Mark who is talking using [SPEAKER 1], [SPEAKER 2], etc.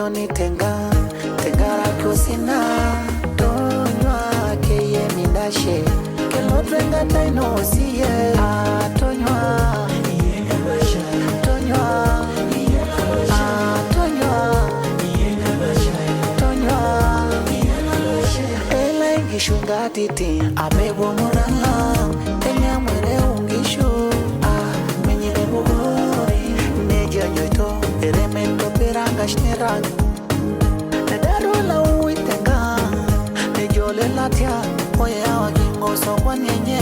[SPEAKER 1] ni tenga kusina tonywa keye mindashe kelo twenga taino siye tonywa Shunga titi abebo morala tenya mwere ungishu menye bugori neja joito eremento peranga shnerag nedaro la uitenga nejole latia oya wakingo so kwanyenye